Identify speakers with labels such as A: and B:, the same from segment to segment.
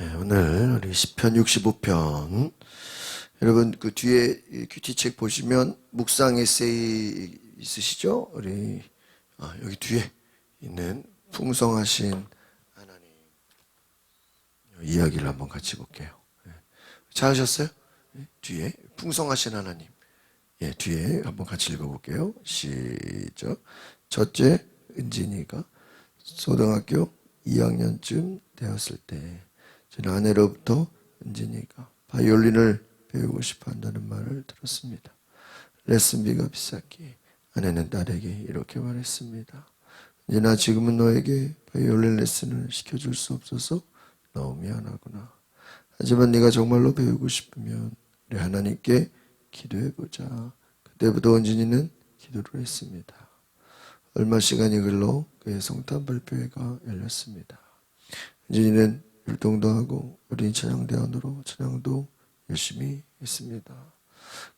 A: 네, 오늘 우리 시편 65편. 여러분 그 뒤에 큐티책 보시면 묵상 에세이 있으시죠? 우리 여기 뒤에 있는 풍성하신 하나님 이야기를 한번 같이 볼게요. 찾으셨어요? 뒤에 풍성하신 하나님. 뒤에 한번 같이 읽어볼게요. 시작. 첫째, 은진이가 초등학교 2학년쯤 되었을 때 전 아내로부터 은진이가 바이올린을 배우고 싶어 한다는 말을 들었습니다. 레슨비가 비쌌기에 아내는 딸에게 이렇게 말했습니다. 은진아, 지금은 너에게 바이올린 레슨을 시켜줄 수 없어서 너무 미안하구나. 하지만 네가 정말로 배우고 싶으면 우리 하나님께 기도해보자. 그때부터 은진이는 기도를 했습니다. 얼마 시간이 흘러 그의 성탄 발표회가 열렸습니다. 은진이는 율동도 하고 어린 찬양대원으로 찬양도 열심히 했습니다.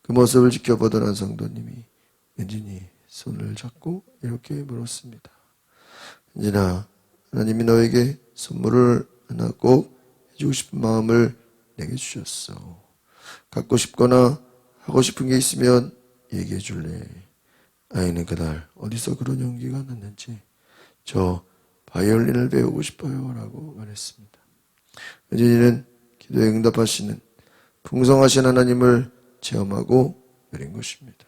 A: 그 모습을 지켜보던 한 성도님이 은진이 손을 잡고 이렇게 물었습니다. 은진아, 하나님이 너에게 선물을 하나 꼭 해주고 싶은 마음을 내게 주셨어. 갖고 싶거나 하고 싶은 게 있으면 얘기해 줄래. 아이는 그날 어디서 그런 용기가 났는지 저 바이올린을 배우고 싶어요 라고 말했습니다. 은진이는 기도에 응답하시는 풍성하신 하나님을 체험하고 누린 것입니다.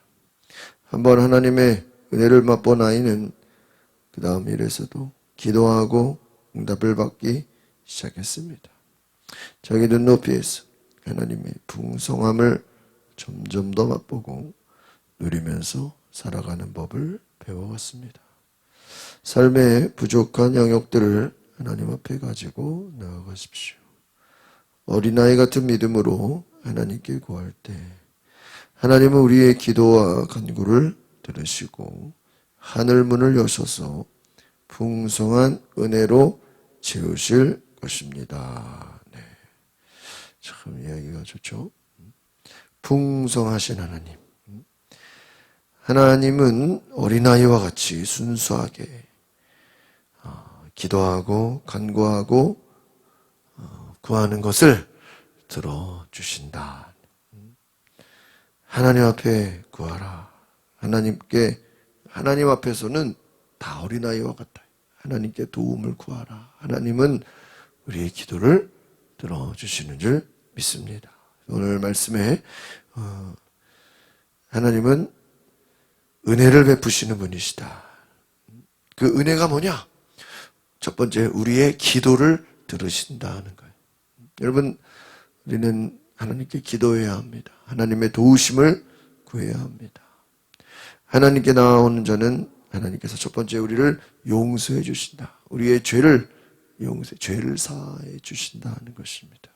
A: 한번 하나님의 은혜를 맛본 아이는 그 다음 일에서도 기도하고 응답을 받기 시작했습니다. 자기 눈높이에서 하나님의 풍성함을 점점 더 맛보고 누리면서 살아가는 법을 배워왔습니다. 삶의 부족한 영역들을 하나님 앞에 가지고 나아가십시오. 어린아이 같은 믿음으로 하나님께 구할 때 하나님은 우리의 기도와 간구를 들으시고 하늘 문을 여셔서 풍성한 은혜로 채우실 것입니다. 네. 참 이야기가 좋죠. 풍성하신 하나님. 하나님은 어린아이와 같이 순수하게 기도하고 간구하고 구하는 것을 들어주신다. 하나님 앞에 구하라. 하나님 앞에서는 다 어린아이와 같아요. 하나님께 도움을 구하라. 하나님은 우리의 기도를 들어주시는 줄 믿습니다. 오늘 말씀에 하나님은 은혜를 베푸시는 분이시다. 그 은혜가 뭐냐? 첫 번째, 우리의 기도를 들으신다는 거예요. 여러분, 우리는 하나님께 기도해야 합니다. 하나님의 도우심을 구해야 합니다. 하나님께 나아오는 자는 하나님께서 첫 번째 우리를 용서해 주신다. 우리의 죄를 사해 주신다는 것입니다.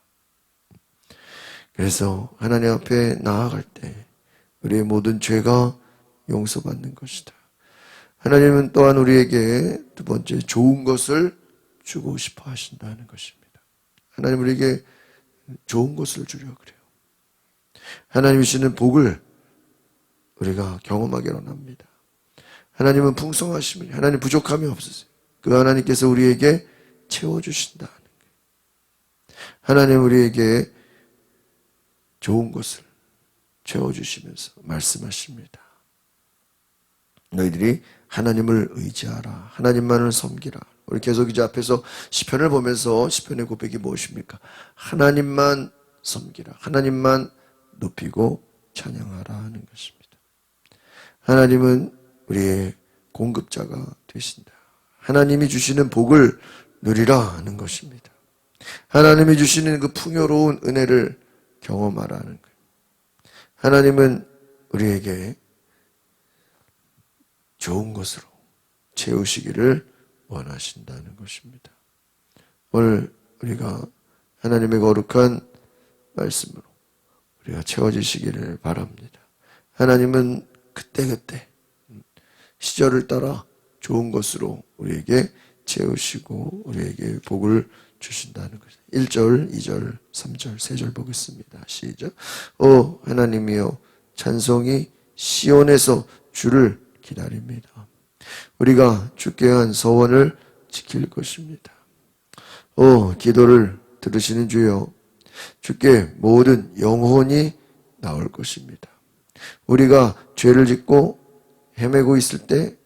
A: 그래서 하나님 앞에 나아갈 때 우리의 모든 죄가 용서받는 것이다. 하나님은 또한 우리에게 두 번째 좋은 것을 주고 싶어 하신다는 것입니다. 하나님 우리에게 좋은 것을 주려 그래요. 하나님이 주시는 복을 우리가 경험하기로 합니다. 하나님은 풍성하심을, 하나님 부족함이 없으세요. 그 하나님께서 우리에게 채워주신다는 거예요. 하나님 우리에게 좋은 것을 채워주시면서 말씀하십니다. 너희들이 하나님을 의지하라. 하나님만을 섬기라. 우리 계속이자 앞에서 시편을 보면서 시편의 고백이 무엇입니까? 하나님만 섬기라. 하나님만 높이고 찬양하라 하는 것입니다. 하나님은 우리의 공급자가 되신다. 하나님이 주시는 복을 누리라 하는 것입니다. 하나님이 주시는 그 풍요로운 은혜를 경험하라는 거예요. 하나님은 우리에게 좋은 것으로 채우시기를 원하신다는 것입니다. 오늘 우리가 하나님의 거룩한 말씀으로 우리가 채워지시기를 바랍니다. 하나님은 그때그때 시절을 따라 좋은 것으로 우리에게 채우시고 우리에게 복을 주신다는 것입니다. 1절, 2절, 3절, 3절 보겠습니다. 시작. 오 하나님이여, 찬송이 시온에서 주를 기다립니다. 우리가 주께 한 서원을 지킬 것입니다. 기도를 들으시는 주여, 주께 모든 영혼이 나올 것입니다. 우리가 죄를 짓고 헤매고 있을 때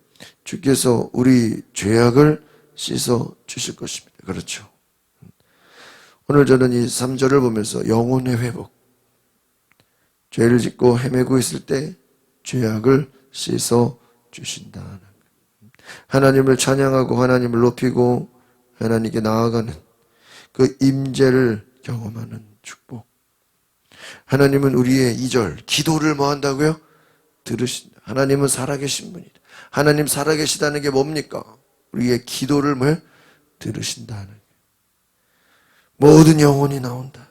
A: 주께서 우리 죄악을 씻어 주실 것입니다. 그렇죠. 오늘 저는 이 3절을 보면서 영혼의 회복, 죄를 짓고 헤매고 있을 때 죄악을 씻어 주신다. 하나님을 찬양하고 하나님을 높이고 하나님께 나아가는 그 임재를 경험하는 축복. 하나님은 우리의 2절 기도를 뭐 한다고요? 들으신다. 하나님은 살아계신 분이다. 하나님 살아계시다는 게 뭡니까? 우리의 기도를 뭐 들으신다는 게. 모든 영혼이 나온다.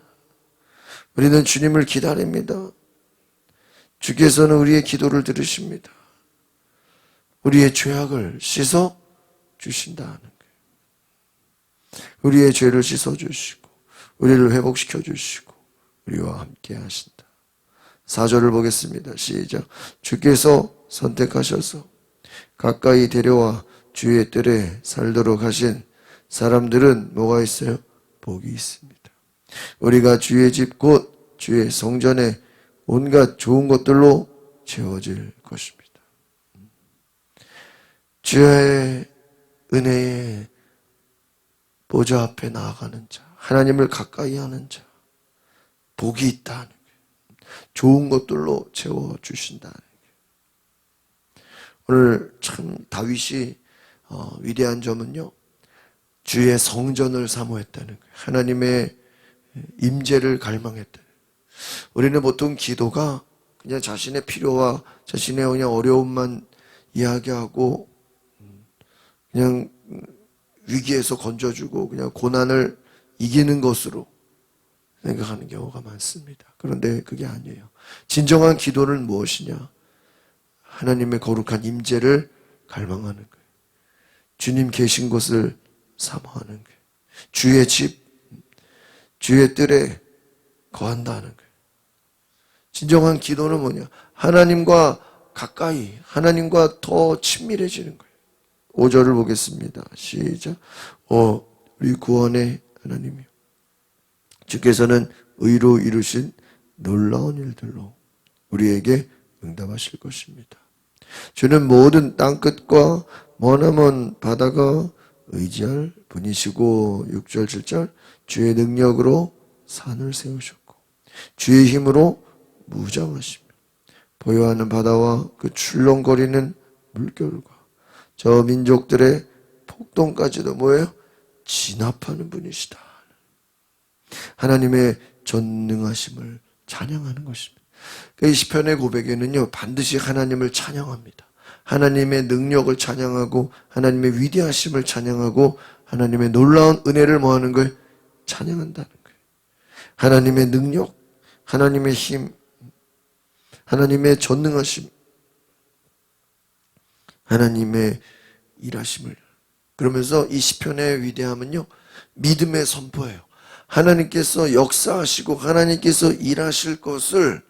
A: 우리는 주님을 기다립니다. 주께서는 우리의 기도를 들으십니다. 우리의 죄악을 씻어 주신다는 거예요. 우리의 죄를 씻어 주시고 우리를 회복시켜 주시고 우리와 함께 하신다. 4절을 보겠습니다. 시작. 주께서 선택하셔서 가까이 데려와 주의 뜰에 살도록 하신 사람들은 뭐가 있어요? 복이 있습니다. 우리가 주의 집 곧 주의 성전에 온갖 좋은 것들로 채워질 것입니다. 주의 은혜의 보좌 앞에 나아가는 자, 하나님을 가까이 하는 자, 복이 있다는 거예요. 좋은 것들로 채워주신다는 거예요. 오늘 참 다윗이 위대한 점은요, 주의 성전을 사모했다는 거예요. 하나님의 임재를 갈망했다는 거예요. 우리는 보통 기도가 그냥 자신의 필요와 자신의 그냥 어려움만 이야기하고 그냥 위기에서 건져주고 그냥 고난을 이기는 것으로 생각하는 경우가 많습니다. 그런데 그게 아니에요. 진정한 기도는 무엇이냐? 하나님의 거룩한 임재를 갈망하는 거예요. 주님 계신 곳을 사모하는 거예요. 주의 집, 주의 뜰에 거한다는 거예요. 진정한 기도는 뭐냐? 하나님과 가까이, 하나님과 더 친밀해지는 거예요. 5절을 보겠습니다. 시작. 우리 구원의 하나님이요, 주께서는 의로 이루신 놀라운 일들로 우리에게 응답하실 것입니다. 주는 모든 땅끝과 머나먼 바다가 의지할 분이시고 6절 7절 주의 능력으로 산을 세우셨고 주의 힘으로 무장하시며 보여하는 바다와 그 출렁거리는 물결과 저 민족들의 폭동까지도 뭐예요? 진압하는 분이시다. 하나님의 전능하심을 찬양하는 것입니다. 이 시편의 고백에는요, 반드시 하나님을 찬양합니다. 하나님의 능력을 찬양하고 하나님의 위대하심을 찬양하고 하나님의 놀라운 은혜를 뭐하는 거예요? 찬양한다는 거예요. 하나님의 능력, 하나님의 힘, 하나님의 전능하심, 하나님의 일하심을. 그러면서 이 시편의 위대함은요, 믿음의 선포예요. 하나님께서 역사하시고 하나님께서 일하실 것을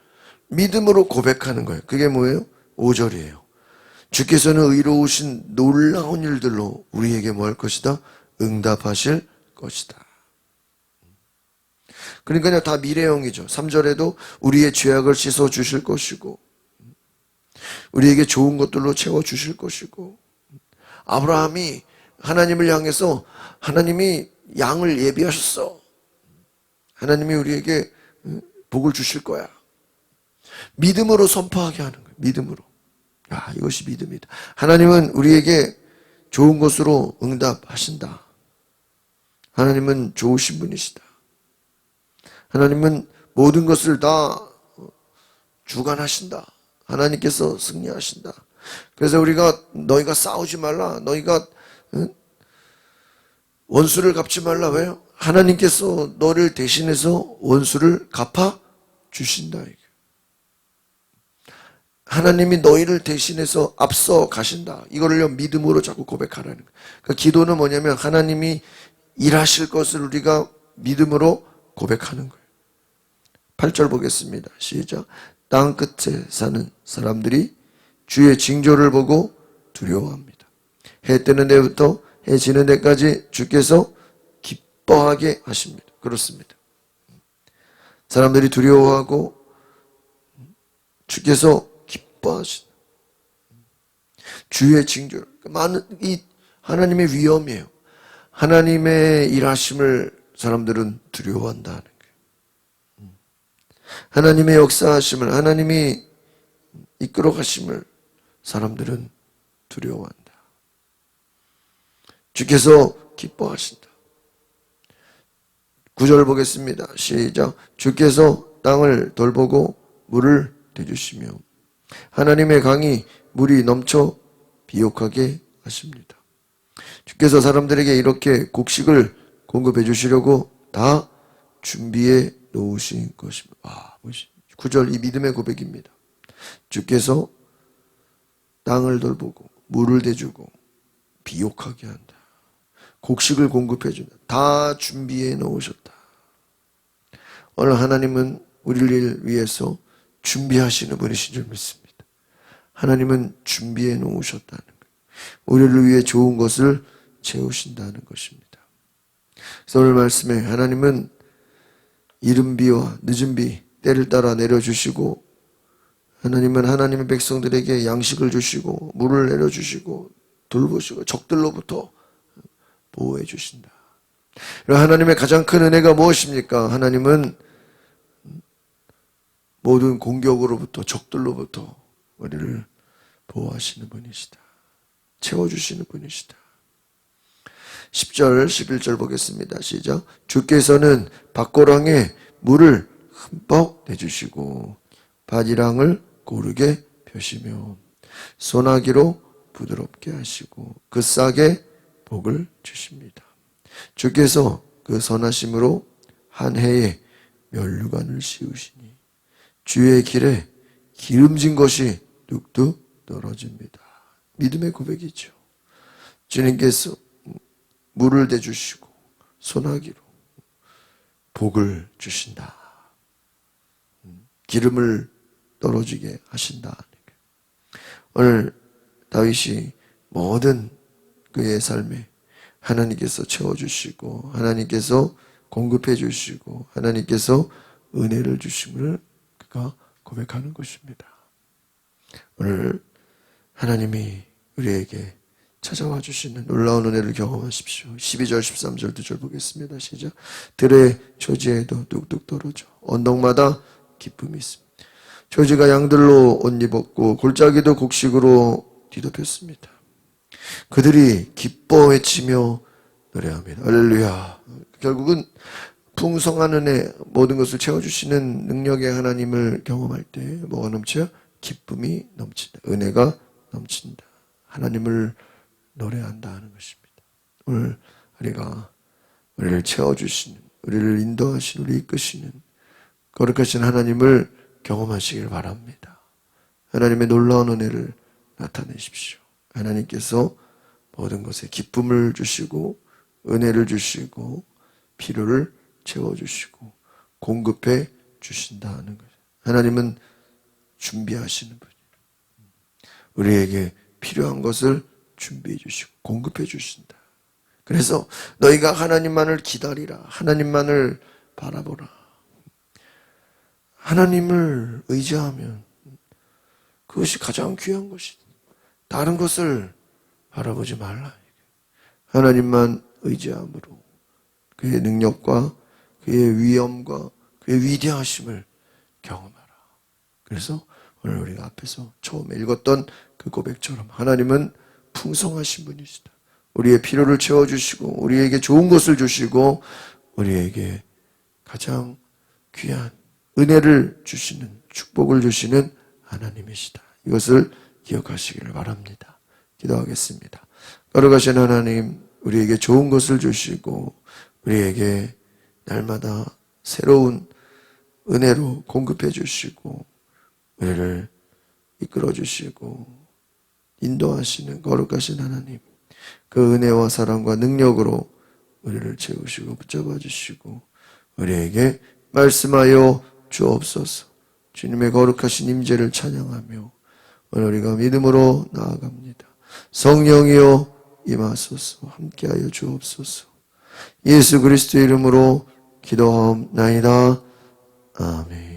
A: 믿음으로 고백하는 거예요. 그게 뭐예요? 5절이에요. 주께서는 의로우신 놀라운 일들로 우리에게 뭐 할 것이다? 응답하실 것이다. 그러니까 다 미래형이죠. 3절에도 우리의 죄악을 씻어 주실 것이고 우리에게 좋은 것들로 채워 주실 것이고, 아브라함이 하나님을 향해서 하나님이 양을 예비하셨어. 하나님이 우리에게 복을 주실 거야. 믿음으로 선포하게 하는 거예요. 믿음으로. 이것이 믿음이다. 하나님은 우리에게 좋은 것으로 응답하신다. 하나님은 좋으신 분이시다. 하나님은 모든 것을 다 주관하신다. 하나님께서 승리하신다. 그래서 우리가 너희가 싸우지 말라. 너희가 원수를 갚지 말라. 왜요? 하나님께서 너를 대신해서 원수를 갚아 주신다. 하나님이 너희를 대신해서 앞서 가신다. 이거를 믿음으로 자꾸 고백하라는 거예요. 그러니까 기도는 뭐냐면 하나님이 일하실 것을 우리가 믿음으로 고백하는 거예요. 8절 보겠습니다. 시작. 땅 끝에 사는 사람들이 주의 징조를 보고 두려워합니다. 해 뜨는 데부터 해 지는 데까지 주께서 기뻐하게 하십니다. 그렇습니다. 사람들이 두려워하고 주께서 기뻐하신다. 주의 징조, 많은 이 하나님의 위엄이에요. 하나님의 일하심을 사람들은 두려워한다는 거예요. 하나님의 역사하심을, 하나님이 이끌어 가심을 사람들은 두려워한다. 주께서 기뻐하신다. 9절 보겠습니다. 시작. 주께서 땅을 돌보고 물을 대주시며 하나님의 강이 물이 넘쳐 비옥하게 하십니다. 주께서 사람들에게 이렇게 곡식을 공급해 주시려고 다 준비해 놓으신 것입니다. 9절 이 믿음의 고백입니다. 주께서 땅을 돌보고 물을 대주고 비옥하게 한다. 곡식을 공급해 준다. 다 준비해 놓으셨다. 오늘 하나님은 우리를 위해서 준비하시는 분이신 줄 믿습니다. 하나님은 준비해 놓으셨다는 거예요. 우리를 위해 좋은 것을 채우신다는 것입니다. 그래서 오늘 말씀에 하나님은 이른 비와 늦은 비 때를 따라 내려주시고, 하나님은 하나님의 백성들에게 양식을 주시고 물을 내려주시고 돌보시고 적들로부터 보호해 주신다. 하나님의 가장 큰 은혜가 무엇입니까? 하나님은 모든 공격으로부터 적들로부터 우리를 보호하시는 분이시다. 채워주시는 분이시다. 10절 11절 보겠습니다. 시작. 주께서는 밭고랑에 물을 흠뻑 내주시고 바디랑을 고르게 펴시며 소나기로 부드럽게 하시고 그 싹에 복을 주십니다. 주께서 그 선하심으로 한 해에 면류관을 씌우시니 주의 길에 기름진 것이 뚝뚝 떨어집니다. 믿음의 고백이죠. 주님께서 물을 대주시고 소나기로 복을 주신다. 기름을 떨어지게 하신다. 오늘 다윗이 모든 그의 삶에 하나님께서 채워주시고 하나님께서 공급해 주시고 하나님께서 은혜를 주심을 그가 고백하는 것입니다. 오늘 하나님이 우리에게 찾아와 주시는 놀라운 은혜를 경험하십시오. 12절 13절 2절 보겠습니다. 시작. 들의 조지에도 뚝뚝 떨어져 언덕마다 기쁨이 있습니다. 조지가 양들로 옷 입었고 골짜기도 곡식으로 뒤덮였습니다. 그들이 기뻐 외치며 노래합니다. 할렐루야. 결국은 풍성한 은혜, 모든 것을 채워주시는 능력의 하나님을 경험할 때 뭐가 넘쳐요? 기쁨이 넘친다. 은혜가 넘친다. 하나님을 노래한다 하는 것입니다. 오늘 우리를 채워주시는, 우리를 인도하시는, 우리 이끄시는 거룩하신 하나님을 경험하시길 바랍니다. 하나님의 놀라운 은혜를 나타내십시오. 하나님께서 모든 것에 기쁨을 주시고 은혜를 주시고 필요를 채워주시고 공급해 주신다는 거죠. 하나님은 준비하시는 분이에요. 우리에게 필요한 것을 준비해 주시고 공급해 주신다. 그래서 너희가 하나님만을 기다리라. 하나님만을 바라보라. 하나님을 의지하면 그것이 가장 귀한 것이다. 다른 것을 바라보지 말라. 하나님만 의지함으로 그의 능력과 그의 위엄과 그의 위대하심을 경험하라. 그래서 오늘 우리가 앞에서 처음에 읽었던 그 고백처럼 하나님은 풍성하신 분이시다. 우리의 필요를 채워주시고 우리에게 좋은 것을 주시고 우리에게 가장 귀한 은혜를 주시는, 축복을 주시는 하나님이시다. 이것을 기억하시기를 바랍니다. 기도하겠습니다. 거룩하신 하나님, 우리에게 좋은 것을 주시고 우리에게 날마다 새로운 은혜로 공급해 주시고 우리를 이끌어 주시고 인도하시는 거룩하신 하나님, 그 은혜와 사랑과 능력으로 우리를 채우시고 붙잡아 주시고 우리에게 말씀하여 주옵소서. 주님의 거룩하신 임재를 찬양하며 오늘 우리가 믿음으로 나아갑니다. 성령이여 임하소서. 함께하여 주옵소서. 예수 그리스도의 이름으로 기도하옵나이다. 아멘.